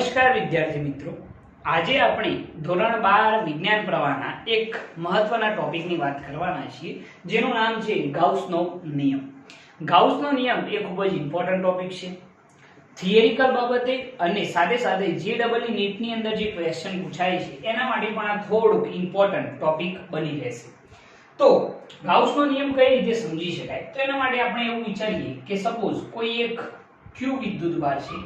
નમસ્કાર વિદ્યાર્થી મિત્રો, આજે આપણે ધોરણ 12 વિજ્ઞાન પ્રવાહના એક મહત્વના ટોપિકની વાત કરવાના છીએ, જેનું નામ છે ગાઉસનો નિયમ. ગાઉસનો નિયમ એ ખૂબ જ ઇમ્પોર્ટન્ટ ટોપિક છે. થિયરિકલ બાબતે અને સાથે સાથે JEE નીટની અંદર જે ક્વેશ્ચન પૂછાય છે એના માટે પણ આ થોડુંક ઇમ્પોર્ટન્ટ ટોપિક બની રહેશે. તો ગાઉસનો નિયમ કઈ રીતે સમજી શકાય, તો એના માટે આપણે એવું વિચારીએ કે સપોઝ કોઈ એક Q વિદ્યુતભાર છે,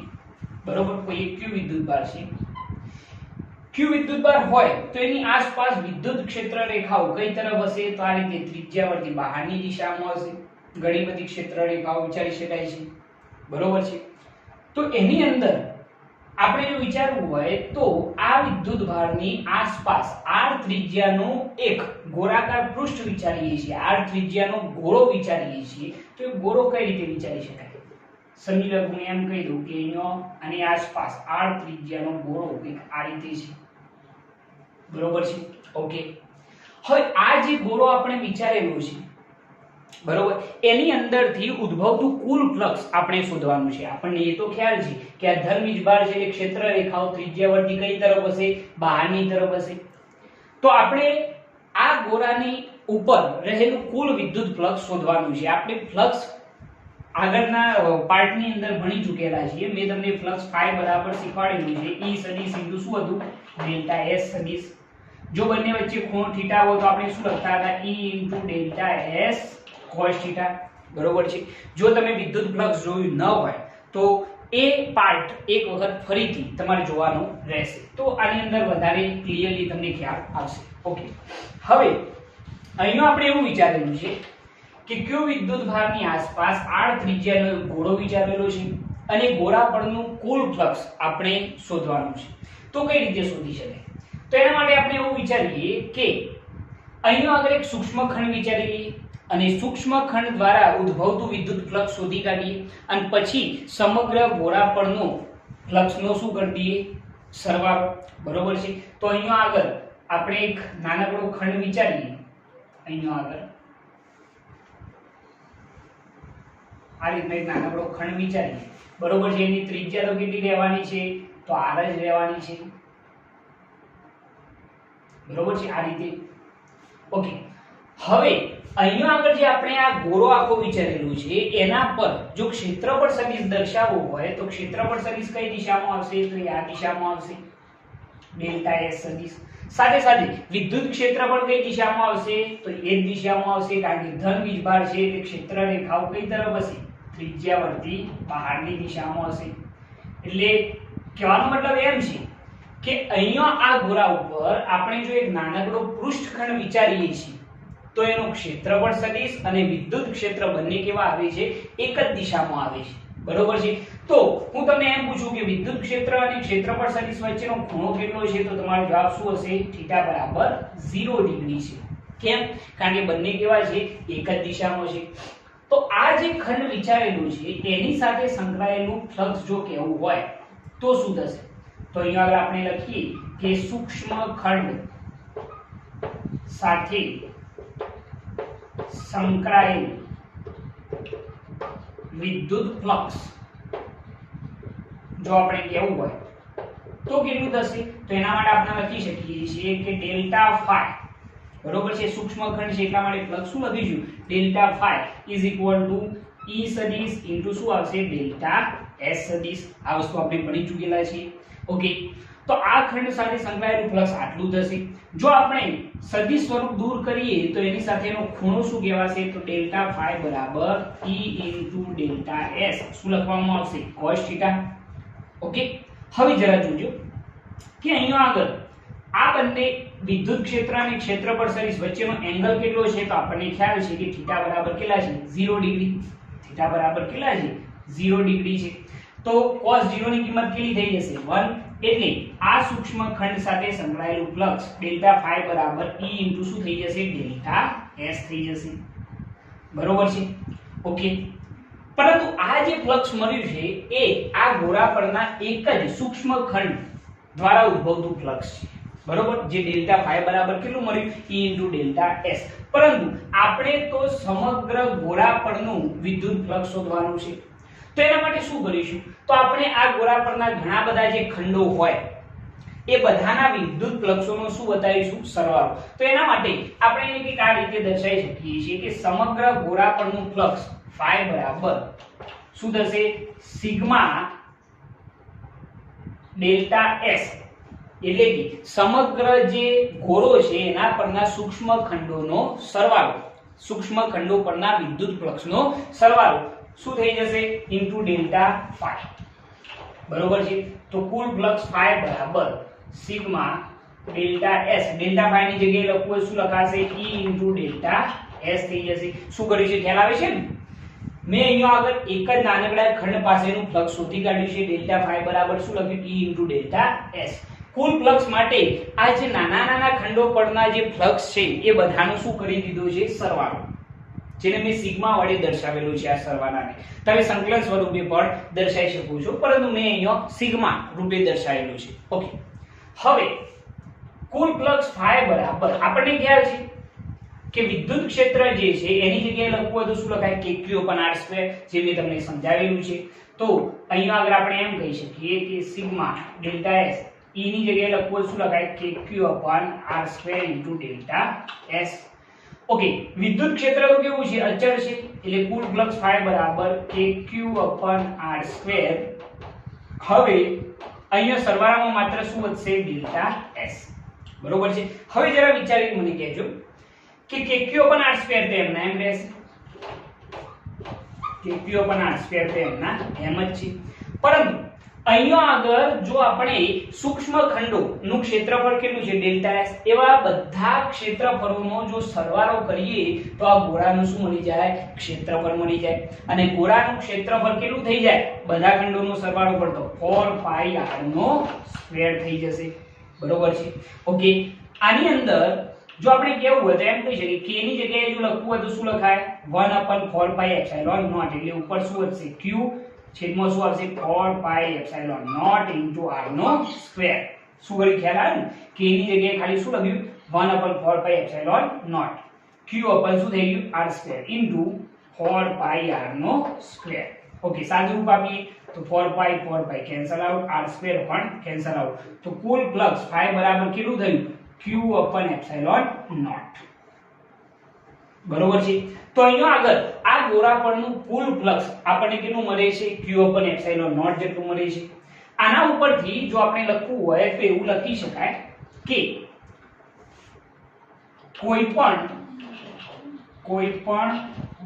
બરોબર, કોઈ એક Q વિદ્યુતભાર છે. Q વિદ્યુતભાર હોય તો એની આસપાસ વિદ્યુત ક્ષેત્ર રેખાઓ કઈ તરફ હશે, તો આ રીતે ત્રિજ્યાવર્તી બહારની દિશામાં હશે. ઘણી બધી ક્ષેત્ર રેખાઓ વિચારી શકાય છે, બરોબર છે. તો એની અંદર આપણે જો વિચારવું હોય તો આ વિદ્યુતભારની આસપાસ r ત્રિજ્યાનો એક ગોળાકાર પૃષ્ઠ વિચારીએ છીએ, r ત્રિજ્યાનો ગોળો વિચારીએ છીએ. તો એ ગોળો કઈ રીતે વિચારી શકાય, સમજી લો. હું એમ કહી દઉં કે અહીંયા આની આસપાસ r ત્રિજ્યાનો ગોળો કંઈક આ રીતે છે, બરોબર છે. ઓકે, હવે આ જે ગોળો આપણે વિચારેલો છે, બરોબર, એની અંદરથી ઉદ્ભવતું કુલ ફ્લક્સ આપણે શોધવાનું છે. આપણને એ તો ખ્યાલ છે કે આ ધન વીજભાર છે એટલે ક્ષેત્ર રેખાઓ ત્રિજ્યાવર્તી કઈ તરફ હશે, બહારની તરફ હશે. તો આપણે આ ગોળાની ઉપર રહેલું કુલ વિદ્યુત ફ્લક્સ શોધવાનું છે. આપણે ફ્લક્સ આગળના પાર્ટની અંદર ભણી ચૂકેલા છીએ. મેં તમને ફ્લક્સ ફાઈ બરાબર શીખવાડેલું છે. E સદિશ ઇન્ટુ શું હતું, ડેલ્ટા S સદિશ. જો બંને વચ્ચે ખૂણો થીટા હોય તો આપણે શું લખતા હતા, E into delta S cos theta, બરોબર છે. જો તમે વિદ્યુત ફ્લક્સ જોયું ન હોય તો એ પાર્ટ એક વખત ફરીથી તમારે જોવાનો રહેશે, તો આની અંદર વધારે ક્લિયરલી તમને ખ્યાલ આવશે. ઓકે, હવે અહીંયા આપણે એવું વિચારેલું છે કે Q વિદ્યુતભારની આસપાસ r ત્રિજ્યાનો એક ગોળો વિચારેલો છે અને ગોળા પરનું કુલ ફ્લક્સ આપણે શોધવાનું છે. તો કઈ રીતે શોધી શકાય, તો એના માટે આપણે એવું વિચારીએ કે અહીંયા આગળ એક સૂક્ષ્મ ખંડ વિચારીએ અને સૂક્ષ્મ ખંડ દ્વારા ઉદ્ભવતું વિદ્યુત ફ્લક્સ શોધી કાઢીએ અને પછી સમગ્ર ગોળા પરનો ફ્લક્સનો શું કરી દઈએ, સરવાળો, બરોબર છે. તો અહીંયા આગળ આપણે એક નાનકડો ખંડ વિચારીએ. અહીંયા આગળ આ રીતના એક નાનકડો ખંડ વિચારીએ, બરોબર છે. એની ત્રિજ્યા તો કેટલી રહેવાની છે, તો r જ રહેવાની છે, બરોબર છે, આ રીતે. ઓકે, હવે અહીંયા આગળ જે આપણે આ ગોળો આખો વિચારેલું છે એના પર જો ક્ષેત્રફળ સદિશ દર્શાવવું હોય તો ક્ષેત્રફળ સદિશ કઈ દિશામાં આવશે, તો આ દિશામાં આવશે, ડેલ્ટા S સદિશ. સાથે સાથે વિદ્યુત ક્ષેત્રફળ કઈ દિશામાં આવશે, તો એ જ દિશામાં આવશે, કારણ કે ધન વીજભાર છે એટલે ક્ષેત્ર રેખાઓ કઈ તરફ હશે, ત્રિજ્યાવર્તી બહારની દિશામાં હશે. એટલે કહેવાનો મતલબ એમ છે કે અહીંયા આ ગોળા ઉપર આપણે જો એક નાનકડો પૃષ્ઠખંડ વિચારીએ છીએ તો એનું ક્ષેત્રફળ સદિશ અને વિદ્યુત ક્ષેત્ર બંને કેવા આવે છે, એક જ દિશામાં આવે છે, બરોબર છે. તો હું તમને એમ પૂછું કે વિદ્યુત ક્ષેત્ર અને ક્ષેત્રફળ સદિશ વચ્ચેનો ખૂણો કેટલો છે, તો તમારો જવાબ શું હશે, θ બરાબર 0 ડિગ્રી છે. કેમ, કારણ કે બંને કેવા છે, એક જ દિશામાં છે. તો આ જે ખંડ વિચારેલું છે એની સાથે સંકળાયેલું ફ્લક્સ જો કહેવું હોય તો શું થશે, તો અહીંયા આગળ આપણે લખીએ કે સૂક્ષ્મ ખંડ સાથે સંકળાયેલ વિદ્યુત ફ્લક્સ જો આપણે કહેવું હોય તો કેટલું થશે, તો એના માટે આપણે લખી શકીએ છીએ કે ડેલ્ટા ફાઈ, બરોબર છે. સૂક્ષ્મ ખંડ છે એટલા માટે ફ્લક્સ શું લખીશું, delta phi is equal to E સદિશ ઇન્ટુ શું આવશે, ડેલ્ટા S સદિશ. આ વસ્તુ આપણે ભણી ચૂકેલા છીએ. ઓકે, તો આ ખંડ સાથે સંકળાયેલું ફ્લક્સ આટલું થશે. જો આપણે સદિશ સ્વરૂપ દૂર કરીએ તો એની સાથેનો ખૂણો શું કહેવાશે, તો ડેલ્ટા ફાઈ બરાબર E ઇન્ટુ ડેલ્ટા S શું લખવામાં આવશે, cos થીટા. ઓકે, હવે જરા જોજો કે અહીંયા આગળ આ બંને વિદ્યુત ક્ષેત્ર અને ક્ષેત્રફળ સદિશ વચ્ચેનો એંગલ કેટલો છે, તો આપણને ખ્યાલ છે કે θ બરાબર કેટલા છે, 0 ડિગ્રી. θ બરાબર કેટલા છે, 0 ડિગ્રી છે. તો cos 0 ની કિંમત કેટલી થઈ જશે, 1. એટલે આ સૂક્ષ્મ ખંડ સાથે સંકળાયેલું ફ્લક્સ ડેલ્ટા ફાઈ બરાબર E ઇન્ટુ શું થઈ જશે, ડેલ્ટા S થઈ જશે, બરોબર છે. ઓકે, પરંતુ આ જે ફ્લક્સ મળ્યું છે એ આ ગોળા પરના એક જ સૂક્ષ્મ ખંડ દ્વારા ઉદ્ભવતું ફ્લક્સ છે, બરોબર, જે ડેલ્ટા ફાઈ બરાબર કેટલું મળ્યું, E ઇન્ટુ ડેલ્ટા S. પરંતુ આપણે તો સમગ્ર ગોળા પરનું વિદ્યુત ફ્લક્સ શોધવાનું છે. તો એના માટે શું કરીશું, તો આપણે આ ગોળા પરના ઘણા બધા જે ખંડો હોય એ બધાના વિદ્યુત ફ્લક્સોનો શું બતાવીશું, સરવાળો. તો એના માટે આપણે એને કંઈક આ રીતે દર્શાવી શકીએ છીએ કે સમગ્ર ગોળા પરનું ફ્લક્સ phi બરાબર શું થશે, સિગ્મા ડેલ્ટા s, એટલે કે સમગ્ર જે ગોળો છે એના પરના સૂક્ષ્મ ખંડોનો સરવાળો, સૂક્ષ્મ ખંડો પરના વિદ્યુત ફ્લક્સનો સરવાળો શું થઈ જશે, ઇન્ટુ ડેલ્ટા phi. બરોબર છે. તો કુલ ફ્લક્સ phi બરાબર sigma delta s, delta phi ની જગ્યાએ લખવું હોય શું લખાશે, e ઇન્ટુ ડેલ્ટા s થઈ જશે. શું કર્યું છે, ખ્યાલ આવે છે ને. મેં અહીંયા આગળ એક જ નાનકડા ખંડ પાસેનું ફ્લક્સ શોધી કાઢ્યું છે. ડેલ્ટા phi બરાબર શું લખ્યું, e ઇન્ટુ ડેલ્ટા s. કુલ ફ્લક્સ માટે આ જે નાના નાના ખંડો પરના જે ફ્લક્સ છે એ બધાનો શું કરી દીધો છે, સરવાળો, જેને મેં સિગ્મા વડે દર્શાવેલું છે. આ સરવાળાને તમે સંકલન સ્વરૂપે પણ દર્શાવી શકો છો, પરંતુ મેં અહીંયા સિગ્મા રૂપે દર્શાવેલું છે. ઓકે, હવે કુલ ફ્લક્સ phi બરાબર આપણને ખ્યાલ છે કે વિદ્યુત ક્ષેત્ર જે છે એની જગ્યાએ લખવું હોય તો શું લખાય, kq/r², જે મેં તમને સમજાવેલું છે. તો અહીંયા આગળ આપણે એમ કહી શકીએ કે સિગ્મા ડેલ્ટા s, e ની જગ્યાએ લખવું હોય શું લખાય, kq/r² into delta s. Okay, વિદ્યુત ક્ષેત્ર તો કેવું છે, અચળ છે, એટલે કુલ ફ્લક્સ phi બરાબર kq/r². હવે અહીંયા સરવાળામાં માત્ર શું વધશે, ડેલ્ટા s. બરોબર છે. હવે જરા વિચારીને મને કહેજો કે kq/r² તો એમના એમ રહેશે, kq/r² તો એમના એમ જ છે. પરંતુ અહીંયા આગળ જો આપણે સૂક્ષ્મ ખંડોનું ક્ષેત્રફળ કેટલું છે, ડેલ્ટા s, એવા બધા ક્ષેત્રફળોનો જો સરવાળો કરીએ તો આ ગોળાનું શું મળી જાય, ક્ષેત્રફળ મળી જાય. અને ગોળાનું ક્ષેત્રફળ કેટલું થઈ જાય, બધા ખંડોનો સરવાળો કરતો 4πr² થઈ જશે. બરોબર છે. ઓકે, આની અંદર જો આપણે કેવું હોય તો એમ કહી શકીએ k ની જગ્યાએ જો લખવું હોય તો શું લખાય, 1/4πε0, એટલે ઉપર શું વધશે, q છેદમાં શું આવશે, 4πε0 ઇન્ટુ r નો સ્ક્વેર. શું કરી ખ્યાલ આવે ને, k ની જગ્યાએ ખાલી શું લખ્યું, 1/4πε0, q અપન શું થઈ ગયું, r² ઇન્ટુ 4πr નો સ્ક્વેર. ઓકે, સાદું રૂપ આપીએ તો 4π કેન્સલ આઉટ, r² પણ કેન્સલ આઉટ. તો કુલ ફ્લક્સ phi બરાબર કેટલું થયું, q/ε0. બરોબર છે. તો અહીંયા આગળ આ ગોળા પરનું કુલ ફ્લક્સ આપણને કેટલું મળે છે, q/ε0 જેટલું મળે છે. આના ઉપરથી જો આપણે લખવું હોય તો એવું લખી શકાય કે કોઈ પણ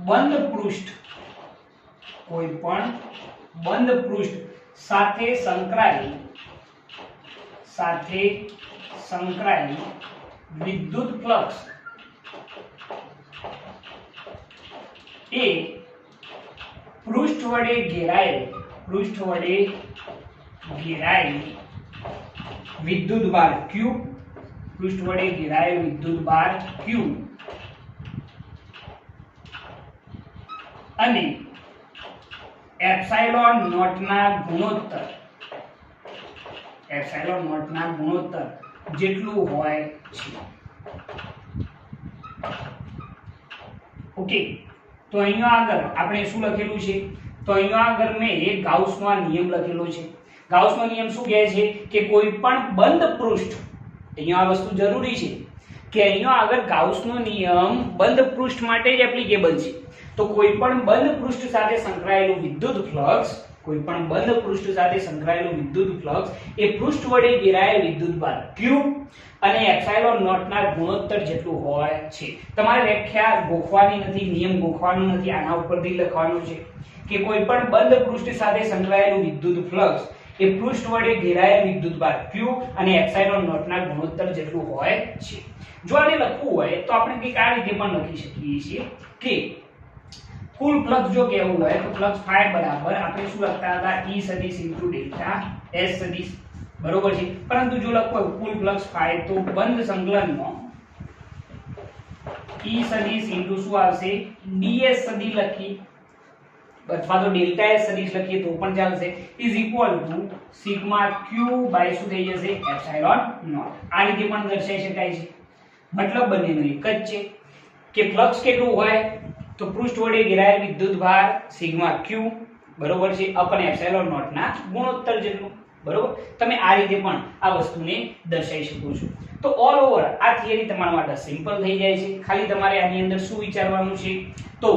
બંધ પૃષ્ઠ સાથે સંકળાયેલ વિદ્યુત ફ્લક્સ એ પૃષ્ઠ વડે ઘેરાયેલ વિદ્યુતભાર q, પૃષ્ઠ વડે ઘેરાયેલ વિદ્યુતભાર q અને એપ્સાઇલોન નોટના ગુણોત્તર જેટલું હોય છે. ઓકે, તો અહીંયા આગળ આપણે શું લખેલું છે, તો અહીંયા આગળ મેં ગાઉસનો નિયમ લખેલો છે. ગાઉસનો નિયમ શું કહે છે કે કોઈ પણ બંધ પૃષ્ઠ, અહીંયા આ વસ્તુ જરૂરી છે કે અહીંયા આગળ ગાઉસનો નિયમ બંધ પૃષ્ઠ માટે જ એપ્લિકેબલ છે. તો કોઈ પણ બંધ પૃષ્ઠ સાથે સંકળાયેલું વિદ્યુત ફ્લક્સ એ પૃષ્ઠ વડે ઘેરાયેલ વિદ્યુતભાર q અને એપ્સાઇલોન નોટના ગુણોત્તર જેટલું હોય છે. તમારે વ્યાખ્યા ગોખવાની નથી, નિયમ ગોખવાનો નથી, આના ઉપરથી લખવાનું છે કે કોઈ પણ બંધ પૃષ્ઠ સાથે સંકળાયેલું વિદ્યુત ફ્લક્સ એ પૃષ્ઠ વડે ઘેરાયેલ વિદ્યુતભાર q અને એપ્સાઇલોન નોટના ગુણોત્તર જેટલું હોય છે. જો આને લખવું હોય તો આપણે કંઈક આ રીતે પણ લખી શકીએ છીએ કે કુલ ફ્લક્સ જો કહેવું હોય તો ફ્લક્સ phi બરાબર આપણે શું લખતા હતા, e સદિશ ઇન્ટુ ડેલ્ટા s સદિશ. બરોબર છે. પરંતુ જો લખવું હોય કુલ ફ્લક્સ phi તો બંધ સંકલનમાં e સદિશ ઇન્ટુ શું આવશે, ds સદિશ લખી અથવા તો ડેલ્ટા s સદિશ લખીએ તો પણ ચાલશે, is equal to sigma q by શું થઈ જશે, એપ્સાઇલોન નોટ. આ રીતે પણ દર્શાવી શકાય છે. મતલબ બંનેનો એક જ છે કે ફ્લક્સ કેટલું હોય તો પૃષ્ઠ વડે ઘેરાયેલ વિદ્યુતભાર સિગ્મા q બરોબર છે, અપન એપ્સિલોન નોટ ના ગુણોત્તર જેટલું. બરોબર, તમે આ રીતે પણ આ વસ્તુને દર્શાવી શકો છો. તો ઓલ ઓવર આ થિયરી તમારા માટે સિમ્પલ થઈ જાય છે. ખાલી તમારે આની અંદર શું વિચારવાનું છે, તો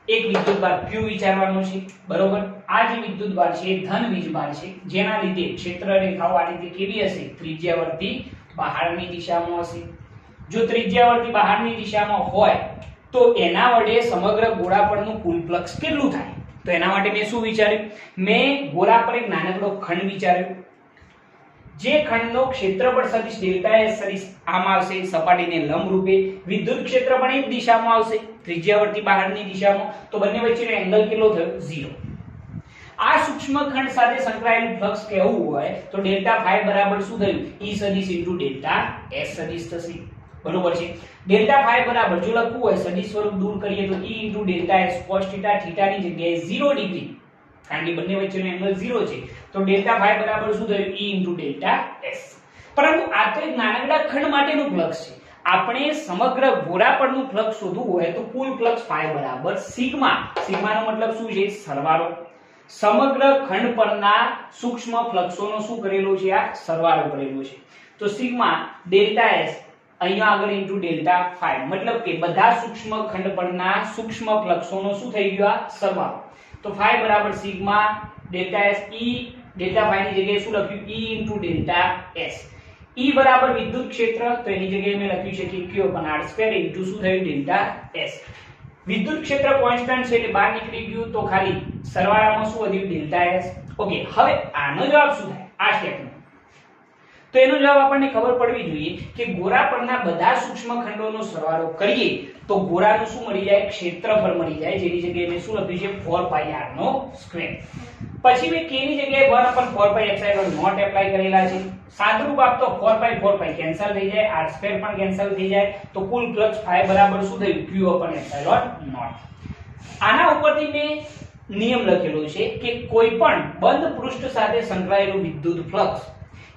એક વિદ્યુતભાર Q વિચારવાનો છે. બરોબર, આ જે વિદ્યુતભાર છે ધન વીજભાર છે, જેના લીધે ક્ષેત્ર રેખાઓ આ રીતે કેવી હશે, ત્રિજ્યાવર્તી બહારની દિશામાં હશે. જો ત્રિજ્યાવર્તી બહારની દિશામાં હોય તો એના વડે સમગ્ર ગોળા પરનું કુલ ફ્લક્સ કેટલું થાય? તો એના માટે મેં શું વિચાર્યું, મેં ગોળા પર એક નાનકડો ખંડ વિચાર્યો, જે ખંડનો ક્ષેત્રફળ સદિશ ડેલ્ટા એસ સદિશ આમ આવશે, સપાટીને લંબ રૂપે, વિદ્યુત ક્ષેત્ર પણ એક દિશામાં આવશે, ત્રિજ્યાવર્તી બહારની દિશામાં, તો બંને વચ્ચેનો એંગલ કેટલો થયો, 0. આ સૂક્ષ્મ ખંડ સાથે સંકળાયેલું ફ્લક્સ કહેવું હોય તો ડેલ્ટા ફાઈ બરાબર શું થયું, E સદિશ ઇન્ટુ ડેલ્ટા S સદિશ થશે. બરોબર છે, ડેલ્ટા ફાઈ બરાબર જો લખવું હોય સદિશ સ્વરૂપ દૂર કરીએ તો E into delta S cos theta, થીટાની જગ્યાએ 0 ડિગ્રી, કારણ કે બંને વચ્ચેનો એંગલ 0 છે, તો ડેલ્ટા ફાઈ બરાબર શું થયું, E ઇન્ટુ ડેલ્ટા S. પરંતુ આ તો એક નાનકડા ખંડ માટેનું ફ્લક્સ છે. આપણે સમગ્ર ગોળા પરનું ફ્લક્સ શોધવું હોય તો કુલ ફ્લક્સ ફાઈ બરાબર સિગ્મા, સિગ્માનો મતલબ શું છે, સરવાળો. સમગ્ર ખંડ પરના સૂક્ષ્મ ફ્લક્સોનો શું કરેલો છે, આ સરવાળો કરેલો છે. તો સિગ્મા ડેલ્ટા S અહીંયા આગળ ઇન્ટુ ડેલ્ટા ફાઈ, મતલબ કે બધા સૂક્ષ્મ ખંડ પરના સૂક્ષ્મ ફ્લક્સોનો શું થઈ ગયો, આ સરવાળો. તો ફાઈ બરાબર sigma delta S, E delta phi ની જગ્યાએ શું લખ્યું, E into delta S. E બરાબર વિદ્યુત ક્ષેત્ર, તો એની જગ્યાએ મેં લખ્યું છે કે Q upon R square into શું થયું, ડેલ્ટા S. વિદ્યુત ક્ષેત્ર કોન્સ્ટન્ટ છે એટલે બહાર નીકળી ગયું, તો ખાલી સરવાળામાં શું વધ્યું, ડેલ્ટા S. ઓકે, હવે આનો જવાબ શું થાય આ સ્ટેપનો? તો એનો જવાબ આપણને ખબર પડવી જોઈએ કે ગોળા પરના બધા સૂક્ષ્મ ખંડોનો સરવાળો કરીએ તો ગોળાનું શું મળી જાય, ક્ષેત્રફળ મળી જાય, જેની જગ્યાએ મેં શું લખ્યું છે, 4πr નો સ્ક્વેર. પછી મેં k ની જગ્યાએ 1/4π એપ્સિલોન નોટ એપ્લાય કરેલા છે. સાદરૂપ આપતો 4π કેન્સલ થઈ જાય, r સ્ક્વેર પણ કેન્સલ થઈ જાય, તો કુલ ફ્લક્સ ફાઈ બરાબર શું થયું, q upon એપ્સિલોન નોટ. આના ઉપરથી મેં નિયમ લખેલો છે કે કોઈ પણ બંધ પૃષ્ઠ સાથે સંકળાયેલું વિદ્યુત ફ્લક્સ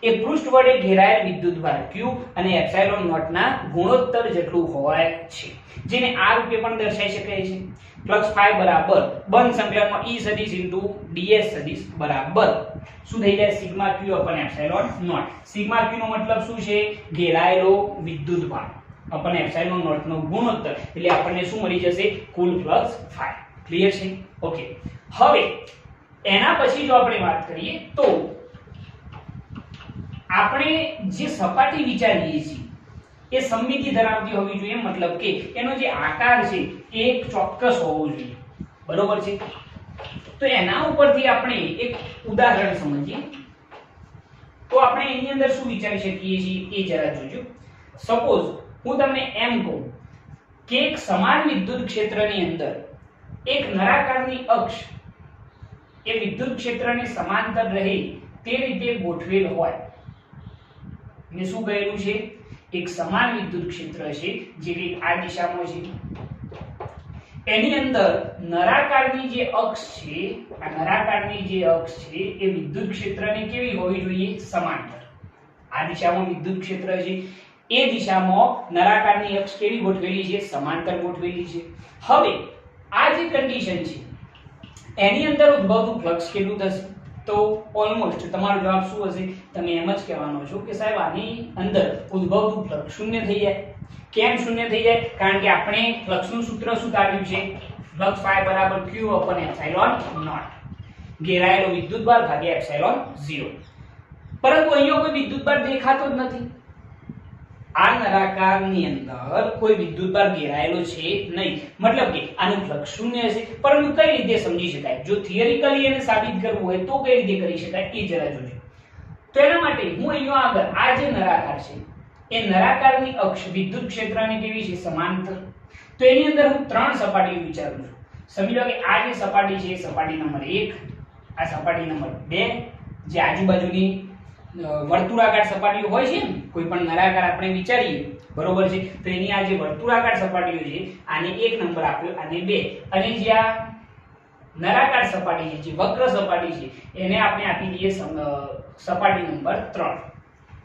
એ પૃષ્ઠ વડે ઘેરાયેલ વિદ્યુતભાર q અને એપ્સિલોન નોટ ના ગુણોત્તર જેટલું હોય છે, જેને આ રૂપે પણ દર્શાવી શકાય છે. ફ્લક્સ ફાઈ બરાબર બંધ સંકલનમાં E સદિશ ઇન્ટુ ds સદિશ બરાબર શું થઈ જાય, sigma q upon epsilon naught. Sigma q નો મતલબ શું છે, ઘેરાયેલો વિદ્યુતભાર upon એપ્સિલોન નોટ નો ગુણોત્તર, એટલે આપણને શું મળી જશે, કુલ ફ્લક્સ ફાઈ. ક્લિયર છે? ઓકે, હવે એના પછી જો આપણે વાત કરીએ તો આપણે જે સપાટી વિચારીએ છીએ એ સમમિતિ ધરાવતી હોવી જોઈએ, મતલબ કે એનો જે આકાર છે એ એક ચોક્કસ હોવો જોઈએ. બરોબર છે, તો એના ઉપરથી આપણે એક ઉદાહરણ સમજીએ તો આપણે એની અંદર શું વિચારી શકીએ છીએ એ જરા જોજો. સપોઝ હું તમને એમ કહું કે એક સમાન વિદ્યુત ક્ષેત્રની અંદર એક નળાકારની અક્ષ એ વિદ્યુત ક્ષેત્રને સમાંતર રહે તે રીતે ગોઠવેલ હોય. મેં શું કહેલું છે, એક સમાન વિદ્યુત ક્ષેત્ર છે જે કે આ દિશામાં છે, એની અંદર નળાકારની જે અક્ષ છે, આ નળાકારની જે અક્ષ છે એ વિદ્યુત ક્ષેત્રને કેવી હોવી જોઈએ, સમાંતર. આ દિશામાં વિદ્યુત ક્ષેત્ર છે, એ દિશામાં નળાકારની અક્ષ કેવી ગોઠવેલી છે, સમાંતર ગોઠવેલી છે. હવે આ જે કન્ડિશન છે એની અંદર ઉદ્ભવતું ફ્લક્સ કેટલું થશે, તો ઓલમોસ્ટ તમારો જવાબ શું હશે, તમે એમ જ કહેવાનો છો કે સાહેબ આની અંદર ઉદ્ભવતું ફ્લક્સ શૂન્ય થઈ જાય. કેમ શૂન્ય થઈ જાય, કારણ કે આપણે ફ્લક્સનું સૂત્ર શું કાઢ્યું છે, ફ્લક્સ ફાઈ બરાબર q upon એપ્સિલોન નોટ, ઘેરાયેલો વિદ્યુતભાર ભાગ્યા એપ્સિલોન 0. પરંતુ અહીંયા કોઈ વિદ્યુતભાર દેખાતો જ નથી. આ નળાકારની અંદર કોઈ વિદ્યુતભાર ઘેરાયેલો છે નહીં, મતલબ કે આનું ફ્લક્સ શૂન્ય છે. પરંતુ કઈ રીતે સમજી શકાય, જો થિયરિકલી એને સાબિત કરવું હોય તો કઈ રીતે કરી શકાય એ જરા જોજો. તો એના માટે હું અહીંયા આગળ આ જે નળાકાર છે એ નળાકારની અક્ષ વિદ્યુત ક્ષેત્રને કેવી છે, સમાંતર. તો એની અંદર હું ત્રણ સપાટીઓ વિચારું છું. સમજી લો કે આ જે સપાટી છે સપાટી નંબર 1, આ સપાટી નંબર 2, જે આજુબાજુની વર્તુળાકાર સપાટીઓ હોય છે ને, કોઈ પણ નળાકાર આપણે વિચારીએ, બરોબર છે, તો એની આ જે વર્તુળાકાર સપાટીઓ છે આને 1 નંબર આપ્યો, આને 2, અને જે આ નળાકાર સપાટી છે, જે વક્ર સપાટી છે, એને આપણે આપી દઈએ સપાટી નંબર 3.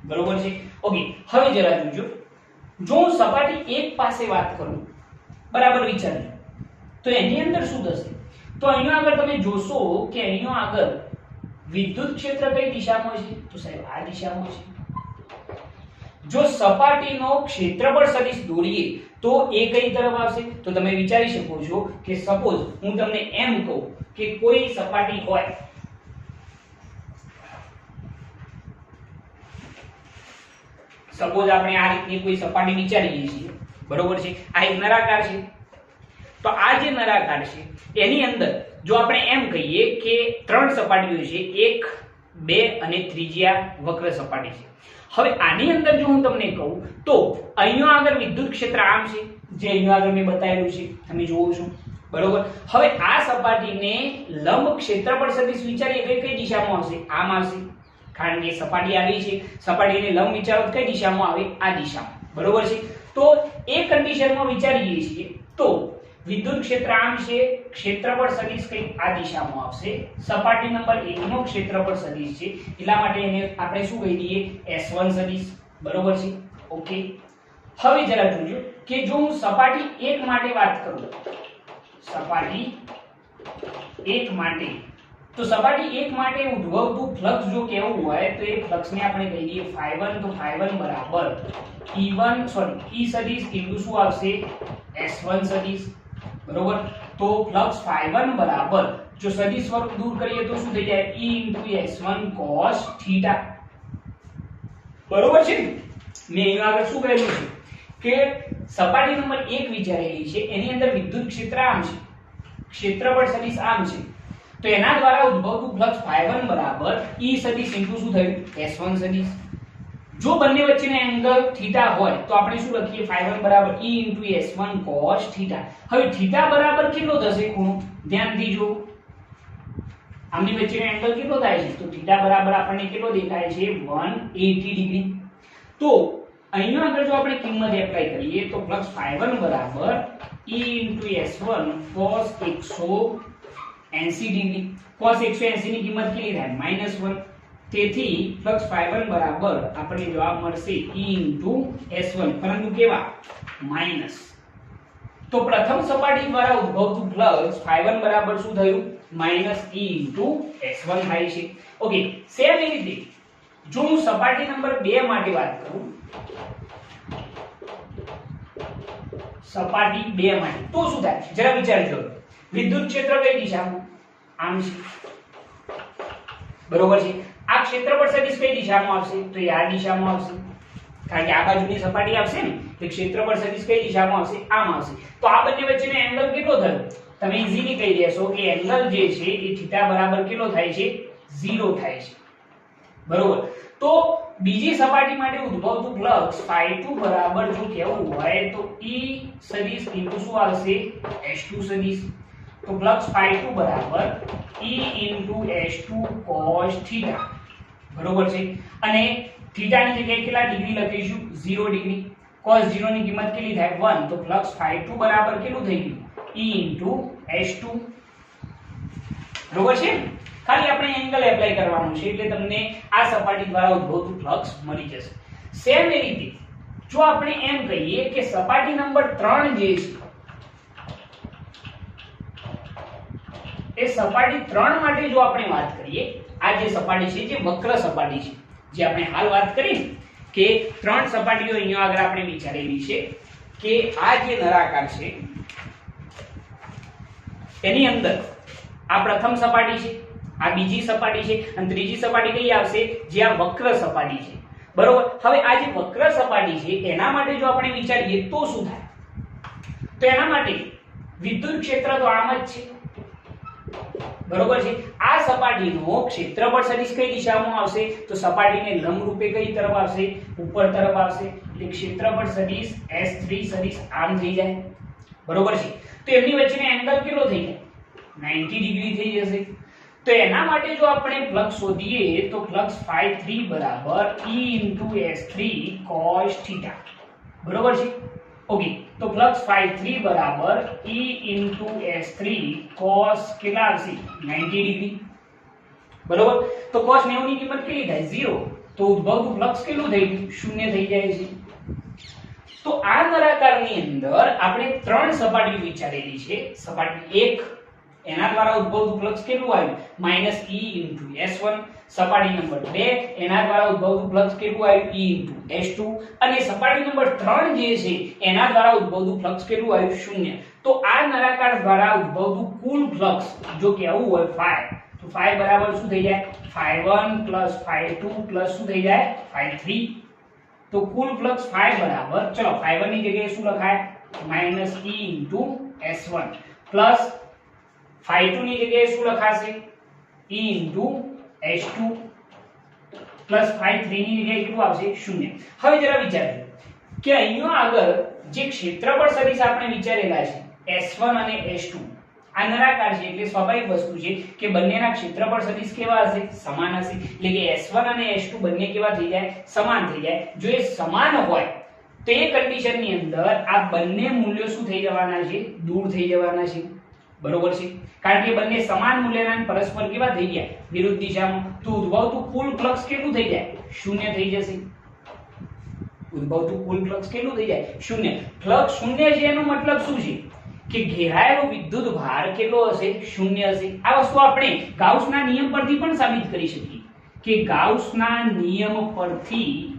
બરોબર છે? ઓકે, હવે જરા જોજો, જો હું સપાટી 1 પાસે વાત કરું, બરાબર વિચારજો, તો એની અંદર શું થશે, તો અહીંયા આગળ તમે જોશો કે અહીંયા આગળ વિદ્યુત ક્ષેત્ર કઈ દિશામાં છે? તો સાહેબ આ દિશામાં છે. જો સપાટીનો ક્ષેત્રફળ સદિશ દોરીએ તો એ કઈ તરફ આવશે? તો તમે વિચારી શકો છો કે સપોઝ હું તમને એમ કહું કે કોઈ સપાટી હોય, સપોઝ આપણે આ રીતની કોઈ સપાટી વિચારીએ છીએ, બરોબર છે? આ એક નળાકાર છે. તો આ જે નળાકાર છે એની અંદર જો આપણે એમ કહીએ કે ત્રણ સપાટીઓ છે, 1 2 અને ત્રીજી આ વક્ર સપાટી છે. હવે આની અંદર જો હું તમને કહું તો અહીંયા આગળ વિદ્યુત ક્ષેત્ર આમ છે, જે અહીંયા આગળ મેં બતાવેલું છે, તમે જોવો છો, બરોબર? હવે આ સપાટીને લંબ ક્ષેત્રફળ સદિશ વિચારીએ કઈ કઈ દિશામાં આવશે? આમ આવશે, કારણ કે સપાટી આવી છે, સપાટીને લંબ વિચારો કઈ દિશામાં આવે? આ દિશામાં, બરોબર છે? તો એ કન્ડિશનમાં વિચારીએ છીએ તો વિદ્યુત ક્ષેત્ર આમ છે, ક્ષેત્રફળ સદિશ કઈ આ દિશામાં આવશે. સપાટી નંબર 1 નો ક્ષેત્રફળ સદિશ છે, એટલા માટે એને આપણે શું કહી દઈએ? S1 સદિશ, બરોબર છે? ઓકે. હવે જરા જોજો કે જો હું સપાટી 1 માટે વાત કરું, સપાટી 1 માટે, તો સપાટી 1 માટે ઉદ્ભવતું ફ્લક્સ જો કેવું હોય તો એ ફ્લક્સને આપણે કહી દઈએ ∅1. તો ∅1 બરાબર E સદિશ ઇન્ટુ શું આવશે? S1 સદિશ, બરોબર? તો ફ્લક્સ ∅1 બરાબર જો સદિશ સ્વરૂપ દૂર કરીએ તો શું થઈ જાય? E S1 cos θ, બરોબર છે? મેં અહીંયા આગળ શું કહેલું છે કે સપાટી નંબર 1 વિચારેલી છે, એની અંદર વિદ્યુત ક્ષેત્ર આમ છે, ક્ષેત્રફળ સદિશ આમ છે, તો એના દ્વારા ઉદ્ભવતું ફ્લક્સ ∅1 બરાબર E સદિશ ઇન્ટુ શું થયું? S1 સદિશ. જો બંને વચ્ચેનો એંગલ થીટા હોય તો આપણે શું લખીએ? ∅1 બરાબર E S1 cos θ. હવે થીટા બરાબર કેટલો થશે ખૂણો? ધ્યાનથી જો, આમની વચ્ચેનો એંગલ કેટલો થાય છે? તો થીટા બરાબર આપણને કેટલો દેખાય છે? 180 ડિગ્રી. તો અહીંયા આગળ જો આપણે કિંમત એપ્લાય કરીએ તો ફ્લક્સ ∅1 બરાબર E S1 cos 180 degree. cos 180 ની કિંમત કેટલી થાય? -1. તેથી ફ્લક્સ ∅1 બરાબર આપણને જવાબ મળશે E S1, પરંતુ કેવા? માઈનસ. તો પ્રથમ સપાટી દ્વારા ઉદ્ભવતું ફ્લક્સ ∅1 બરાબર શું થયું? -E S1 થાય છે. ઓકે. સેમ એ રીતે જો હું સપાટી નંબર 2 માટે વાત કરું, સપાટી 2 માટે તો શું થાય? જરા વિચારજો. વિદ્યુત ક્ષેત્ર કઈ દિશામાં? આમ છે, બરોબર છે? આ ક્ષેત્રફળ સદિશ કઈ દિશામાં આવશે? તો એ આ દિશામાં આવશે, કારણ કે આ બાજુની સપાટી આવશે ને, તો ક્ષેત્રફળ સદિશ કઈ દિશામાં આવશે? આમ આવશે. તો આ બંને વચ્ચેનો એંગલ કેટલો થયો? તમે ઈઝીલી કહી દેશો કે એંગલ જે છે એ થીટા બરાબર કેટલો થાય છે? 0 થાય છે, બરોબર? તો બીજી સપાટી માટે ઉદ્ભવતું ફ્લક્સ ∅2 બરાબર જો કેવું હોય તો E સદિશ ઇન્ટુ શું આવશે? S2 સદિશ. તો ફ્લક્સ ∅2 બરાબર E S2 cos θ, બરોબર છે? અને થીટાની જગ્યાએ કેટલા ડિગ્રી લખીશું? 0 ડિગ્રી. cos 0 ની કિંમત કેટલી થાય? 1. તો ફ્લક્સ ∅2 બરાબર કેટલું થઈ ગયું? E S2, બરોબર છે? ખાલી આપણે એંગલ એપ્લાય કરવાનું છે એટલે તમને આ સપાટી દ્વારા ઉદ્ભવતું ફ્લક્સ મળી જશે. સેમ એ રીતે જો આપણે એમ કહીએ કે સપાટી નંબર 3 જે છે એ સપાટી 3 માટે જો આપણે વાત કરીએ, આ જે સપાટી છે જે વક્ર સપાટી છે, જે આપણે હાલ વાત કરી કે 3 સપાટીઓ અહીંયા આગળ આપણે વિચારેલી છે કે આ જે નળાકાર છે એની અંદર આ પ્રથમ સપાટી છે, આ બીજી સપાટી છે અને ત્રીજી સપાટી કઈ આવશે? જે આ વક્ર સપાટી છે, બરોબર? હવે આ જે વક્ર સપાટી છે એના માટે જો આપણે વિચારીએ તો શું થાય? તો એના માટે વિદ્યુત ક્ષેત્ર તો આમ જ છે, બરોબર છે? આ સપાટીનો ક્ષેત્રફળ સદિશ કઈ દિશામાં આવશે? તો સપાટીને લંબ રૂપે કઈ તરફ આવશે? ઉપર તરફ આવશે. એટલે ક્ષેત્રફળ સદિશ S3 સદિશ આમ થઈ જાય, બરોબર છે? તો એમની વચ્ચેનો એંગલ કેટલો થઈ જાય? 90 ડિગ્રી થઈ જશે. તો એના માટે જો આપણે ફ્લક્સ શોધીએ તો ફ્લક્સ ∅3 બરાબર E S3 cos θ, બરોબર છે? ઓકે. તો ફ્લક્સ ∅3 બરાબર E S3 cos કેટલા આવશે? 90 ડિગ્રી, બરોબર? તો cos 90 ની કિંમત કેટલી થાય? 0. તો ઉદ્ભવતું ફ્લક્સ કેટલું થઈ ગયું? 0 થઈ જાય છે. તો આ નળાકારની અંદર આપણે 3 સપાટીઓ વિચારેલી છે. સપાટી 1, એના દ્વારા ઉદ્ભવતું ફ્લક્સ કેટલું આવ્યું -E * S1 સપાટી નંબર 2 એના દ્વારા ઉદ્ભવતું ફ્લક્સ કેટલું આવ્યું E * S2 અને સપાટી નંબર 3 જે છે એના દ્વારા ઉદ્ભવતું ફ્લક્સ કેટલું આવ્યું 0 તો આ નળાકાર દ્વારા ઉદ્ભવતું કુલ ફ્લક્સ જો કેવું હોય phi તો phi બરાબર શું થઈ જાય phi1 + phi2 + શું થઈ જાય phi3 તો કુલ ફ્લક્સ phi બરાબર ચલો phi1 ની જગ્યાએ શું લખાય -E * S1 પ્લસ phi2 ની જગ્યાએ શું લખાશે E * S2 પ્લસ phi3 ની જગ્યાએ કેટલું આવશે 0 હવે જરા વિચારજો કે અહીંયા આગળ જે ક્ષેત્રફળ સદિશ આપણે વિચારેલા છે S1 અને S2 આ નળાકાર છે એટલે સ્વાભાવિક વસ્તુ છે કે બંનેના ક્ષેત્રફળ સદિશ કેવા હશે સમાન હશે એટલે કે S1 અને S2 બંને કેવા થઈ જાય સમાન થઈ જાય જો એ સમાન હોય તો એ કન્ડિશન ની અંદર આ બંને મૂલ્યો શું થઈ જવાના છે દૂર થઈ જવાના છે બરોબર છે કારણ કે બંને સમાન મૂલ્યના અને પરસ્પર કેવા થઈ ગયા વિરુદ્ધ દિશામાં તો ઉદ્ભવતું કુલ ફ્લક્સ કેટલું થઈ જાય શૂન્ય થઈ જશે ઉદ્ભવતું કુલ ફ્લક્સ કેટલું થઈ જાય શૂન્ય ફ્લક્સ શૂન્ય છે એનો મતલબ શું છે કે ઘેરાયેલો વિદ્યુત ભાર કેટલો હશે શૂન્ય હશે આ વસ્તુ આપણે ગાઉસના નિયમ પરથી પણ સાબિત કરી શકીએ કે ગાઉસના નિયમ પરથી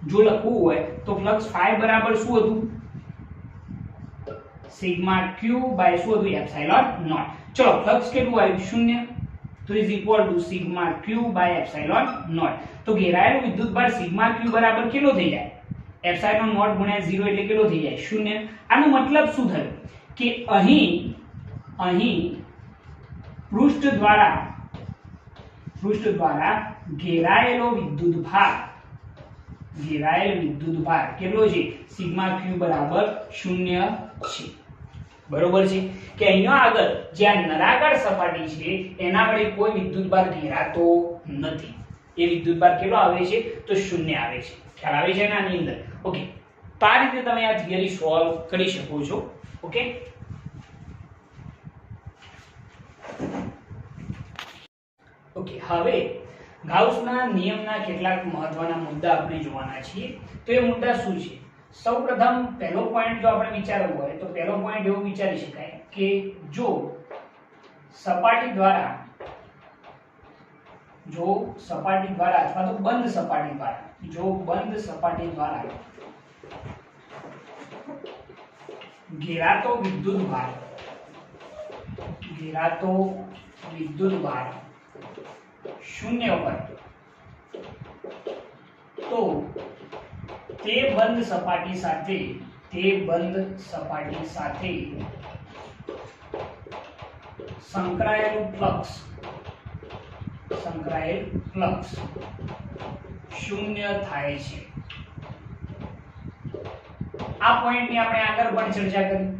જો લખવું હોય તો ફ્લક્સ phi બરાબર શું હતું સિગ્મા q બાય શું હતું એપ્સિલોન નોટ ચલો ફ્લક્સ કેટલું આવ્યું શૂન્ય તો is equal to sigma q by epsilon naught તો ઘેરાયેલો વિદ્યુત ભાર સિગ્મા q બરાબર કેટલો થઈ જાય એપ્સિલોન નોટ ગુણ્યા 0 એટલે કેટલો થઈ જાય શૂન્ય આનો મતલબ શું થયો કે અહીં પૃષ્ઠ દ્વારા ઘેરાયેલો વિદ્યુત ભાર કેટલો છે સિગ્મા q બરાબર 0 છે બરોબર છે કે અહીંયા આગળ જે આ નળાકાર સપાટી છે એના વડે કોઈ વિદ્યુતભાર ઘેરાતો નથી એ વિદ્યુતભાર કેટલો આવે છે તો 0 આવે છે ખ્યાલ આવે છે ને આની અંદર ઓકે તો આ રીતે તમે આ થિયરી સોલ્વ કરી શકો છો ઓકે ઓકે હવે ગાઉસના નિયમના કેટલાક મહત્વના મુદ્દા આપણે જોવાના છીએ તો એ મુદ્દા શું છે સૌપ્રથમ પહેલો પોઈન્ટ જો આપણે વિચારવો હોય તો પહેલો પોઈન્ટ એવું વિચારી શકાય કે જો સપાટી દ્વારા અથવા તો બંધ સપાટી દ્વારા ઘેરાતો વિદ્યુતભાર શૂન્ય હોય તો તે બંધ સપાટી સાથે સંકળાયેલ ફ્લક્સ શૂન્ય થાય છે આ પોઈન્ટની આપણે આગળ પણ ચર્ચા કરી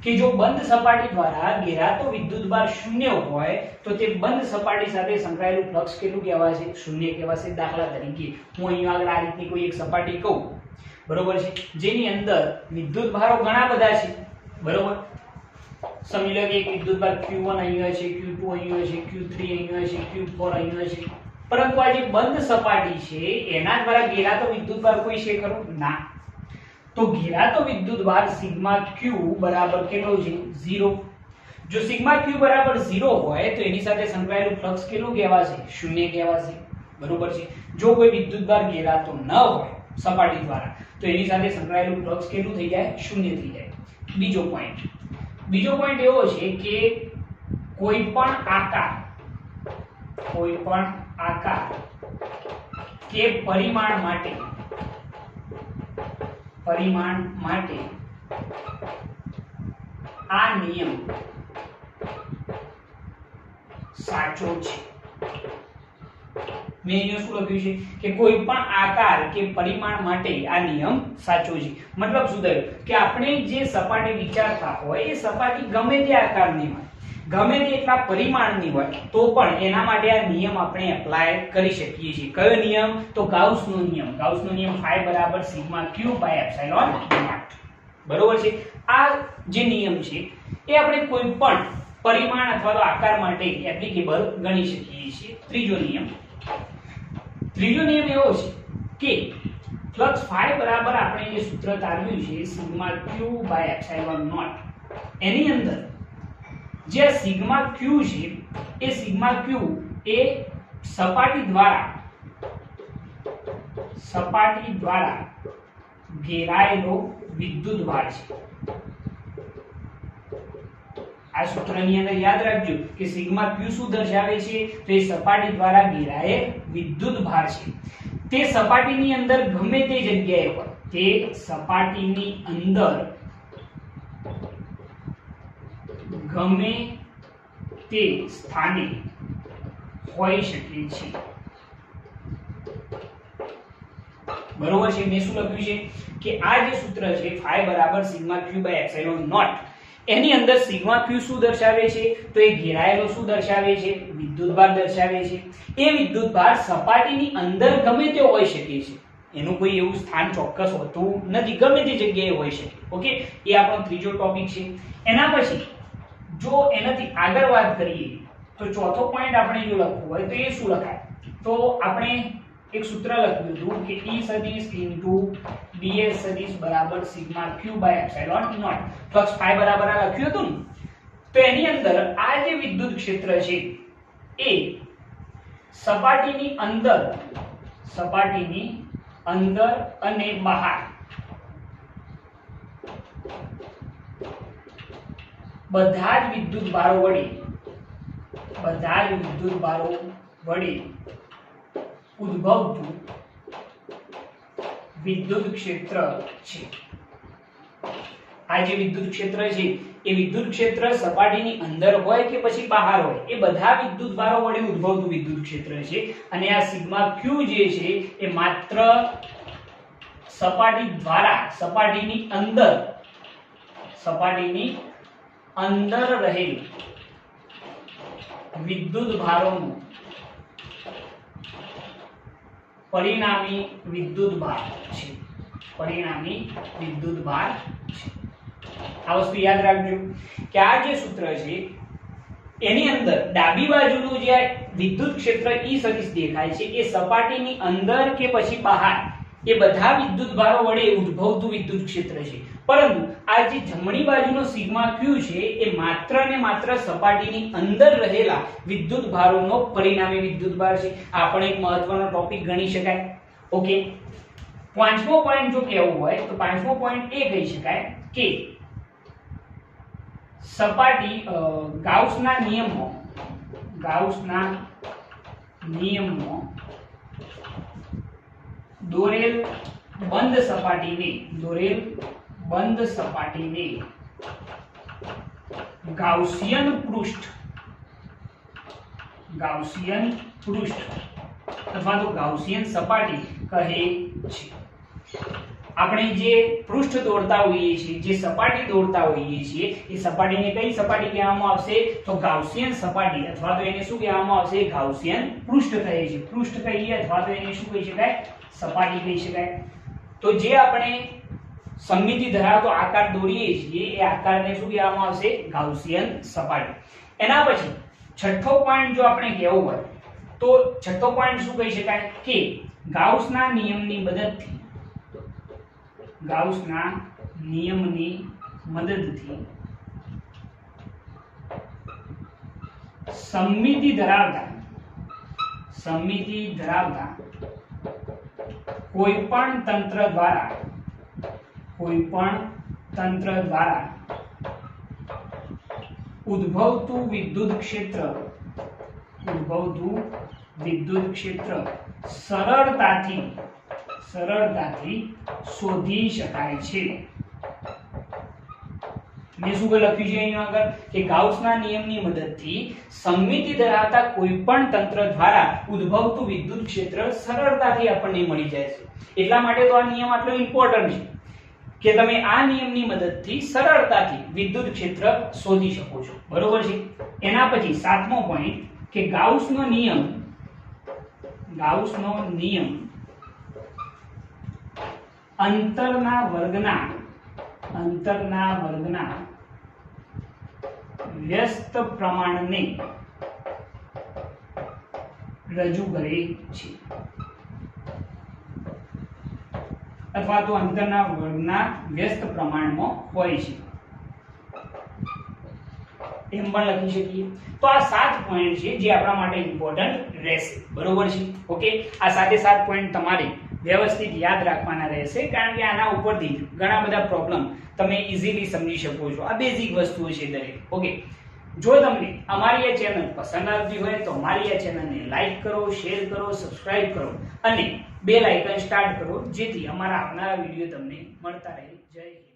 કે જો બંધ સપાટી દ્વારા ઘેરાતો વિદ્યુતભાર શૂન્ય હોય તો તે બંધ સપાટી સાથે સંકળાયેલું ફ્લક્સ કેટલું કહેવાશે શૂન્ય કહેવાશે દાખલા તરીકે હું અહીંયા આગળ આ રીતની કોઈ એક સપાટી કહું બરોબર છે જેની અંદર વિદ્યુતભારો ઘણા બધા છે બરોબર સમજી લો કે એક વિદ્યુતભાર Q1 અહીં છે Q2 અહીં છે Q3 અહીં છે Q4 અહીં છે પરંતુ આ જે બંધ સપાટી છે એના દ્વારા ઘેરાતો વિદ્યુતભાર કોઈ છે ખરો ના તો ઘેરાતો વિદ્યુતભાર સિગ્મા q બરાબર કેટલો છે 0 જો સિગ્મા q બરાબર 0 હોય તો એની સાથે સંકળાયેલું ફ્લક્સ કેટલું કહેવાશે શૂન્ય કહેવાશે બરોબર છે જો કોઈ વિદ્યુતભાર ઘેરાતો ન હોય સપાટી દ્વારા તો એની સાથે સંકળાયેલું ફ્લક્સ કેટલું થઈ જાય શૂન્ય થઈ જાય બીજો પોઈન્ટ એવો છે કે કોઈ પણ આકાર કે પરિમાણ માટે આ નિયમ સાચો છે મેં અહીંયા શું લખ્યું છે કે કોઈ પણ આકાર કે પરિમાણ માટે આ નિયમ સાચો છે મતલબ શું થયું કે આપણે જે સપાટી વિચારતા હોય એ સપાટી ગમે તે આકારની હોય ગમે તે એટલા પરિમાણની હોય તો પણ એના માટે આ નિયમ આપણે એપ્લાય કરી શકીએ છીએ કયો નિયમ તો ગાઉસનો નિયમ phi બરાબર sigma q by epsilon naught બરોબર છે આ જે નિયમ છે એ આપણે કોઈ પણ પરિમાણ અથવા તો આકાર માટે એપ્લિકેબલ ગણી શકીએ છીએ ત્રીજો નિયમ એવો છે કે ફ્લક્સ phi બરાબર આપણે જે સૂત્ર તારવ્યું છે sigma q by epsilon naught એની અંદર જે સિગ્મા ક્યુ છે એ સિગ્મા ક્યુ એ સપાટી દ્વારા ઘેરાયેલો વિદ્યુત ભાર છે. આ સૂત્રની અંદર યાદ રાખજો કે સિગ્મા ક્યુ શું દર્શાવે છે? તો એ સપાટી દ્વારા ઘેરાયેલ વિદ્યુત ભાર છે. તે સપાટીની અંદર ગમે તે જગ્યાએ હોય, તે સપાટીની અંદર ગમે તે સ્થાને હોઈ શકે છે. બરોબર છે? મેં શું લખ્યું છે કે આ જે સૂત્ર છે phi બરાબર sigma Q by epsilon naught, એની અંદર સિગ્મા ક્યુ શું દર્શાવે છે? તો એ ઘેરાયેલો શું દર્શાવે છે? વિદ્યુતભાર દર્શાવે છે. એ વિદ્યુતભાર સપાટીની અંદર ગમે તે હોઈ શકે છે, એનું કોઈ એવું સ્થાન ચોક્કસ હોતું નથી, ગમે તે જગ્યાએ હોઈ શકે. ઓકે, એ આપણો ત્રીજો ટોપિક છે. એના પછી જો એનાથી આગળ વાત કરીએ તો ચોથો પોઈન્ટ આપણે જો લખવું હોય તો એ શું લખાય? તો આપણે એક સૂત્ર લખ્યું હતું કે E સદિશ ઇન્ટુ ds સદિશ બરાબર sigma Q by epsilon naught. Flux phi બરાબર આ લખ્યું હતું ને, તો એની અંદર આ જે વિદ્યુત ક્ષેત્ર છે એ સપાટીની અંદર અને બહાર બધા જ વિદ્યુત ભારો વડે ઉદ્ભવતું વિદ્યુત ક્ષેત્ર છે. આ જે વિદ્યુત ક્ષેત્ર છે એ વિદ્યુત ક્ષેત્ર સપાટીની અંદર હોય કે પછી બહાર હોય, એ બધા વિદ્યુત ભારો વડે ઉદ્ભવતું વિદ્યુત ક્ષેત્ર છે. અને આ સિગ્મા ક્યુ જે છે એ માત્ર સપાટીની અંદર રહેલ વિદ્યુત ભારોનું પરિણામી વિદ્યુત ભાર છે. આ વસ્તુ યાદ રાખજો કે આ જે સૂત્ર છે એની અંદર ડાબી બાજુનું જે વિદ્યુત ક્ષેત્ર E સદિશ દેખાય છે એ સપાટીની અંદર કે પછી બહાર એ બધા વિદ્યુત ભારો વડે ઉદ્ભવતું વિદ્યુત ક્ષેત્ર છે. પરંતુ આ જે જમણી બાજુનો સિગ્મા ક્યુ છે એ માત્ર ને માત્ર સપાટીની અંદર રહેલા વિદ્યુત ભારોનો પરિણામી વિદ્યુત ભાર છે. આ પણ એક મહત્વનો ટોપિક ગણી શકાય. ઓકે, પાંચમો પોઈન્ટ જો કહેવું હોય તો પાંચમો પોઈન્ટ એ કહી શકાય કે ગાઉસના નિયમમાં દોરેલ બંધ સપાટીને ગાઉસિયન પૃષ્ઠ અથવા તો ગાઉસિયન સપાટી કહે છે. આપણે જે પૃષ્ઠ દોરતા હોઈએ છીએ, જે સપાટી દોરતા હોઈએ છીએ, એ સપાટીને કઈ સપાટી કહેવામાં આવશે? તો ગાઉસિયન સપાટી અથવા તો એને શું કહેવામાં આવશે? ગાઉસિયન પૃષ્ઠ કહે છે. પૃષ્ઠ કહીએ અથવા તો એને શું કહી શકાય? સપાટી કહી શકાય. તો જે આપણે સમમિતિ ધરાવતો આકાર દોરીએ છીએ એ આકારને શું કહેવામાં આવશે? ગાઉસિયન સપાટી. એના પછી છઠ્ઠો પોઈન્ટ જો આપણે કહેવું હોય તો છઠ્ઠો પોઈન્ટ શું કહી શકાય કે ગાઉસના નિયમની મદદથી સમમિતિ ધરાવતા કોઈ પણ તંત્ર દ્વારા ઉદ્ભવતું વિદ્યુત ક્ષેત્ર સરળતાથી શોધી શકાય છે. મેં શું લખ્યું છે અહીંયા આગળ કે ગાઉસના નિયમની મદદથી સમમિતિ ધરાવતા કોઈ પણ તંત્ર દ્વારા ઉદ્ભવતું વિદ્યુત ક્ષેત્ર સરળતાથી આપણને મળી જાય છે. એટલા માટે તો આ નિયમ આટલો ઇમ્પોર્ટન્ટ છે કે તમે આ નિયમની મદદથી સરળતાથી વિદ્યુત ક્ષેત્ર શોધી શકો છો. બરોબર છે? એના પછી સાતમો પોઈન્ટ કે ગાઉસનો નિયમ અંતરના વર્ગના વ્યસ્ત પ્રમાણને રજૂ કરે છે. અથવા તો અંતરના વર્ગના વ્યસ્ત પ્રમાણમાં હોય છે. એમ પણ લખી શકીએ. તો આ 7 પોઈન્ટ છે જે આપણા માટે ઇમ્પોર્ટન્ટ રહેશે. બરોબર છે. ઓકે, આ 7 પોઈન્ટ તમારે વ્યવસ્થિત યાદ રાખવાના રહેશે, કારણ કે આના ઉપરથી ઘણા બધા પ્રોબ્લેમ તમે ઈઝીલી સમજી શકો છો. આ બેઝિક વસ્તુઓ છે દરેક. ઓકે, જો તમને અમારી આ ચેનલ પસંદ આવતી હોય તો અમારી આ ચેનલને લાઈક કરો, શેર કરો, સબસ્ક્રાઇબ કરો અને બેલ આઇકન સ્ટાર્ટ કરો, જેથી અમારા આવનારા વિડીયો તમને મળતા રહે. જય હિન્દ.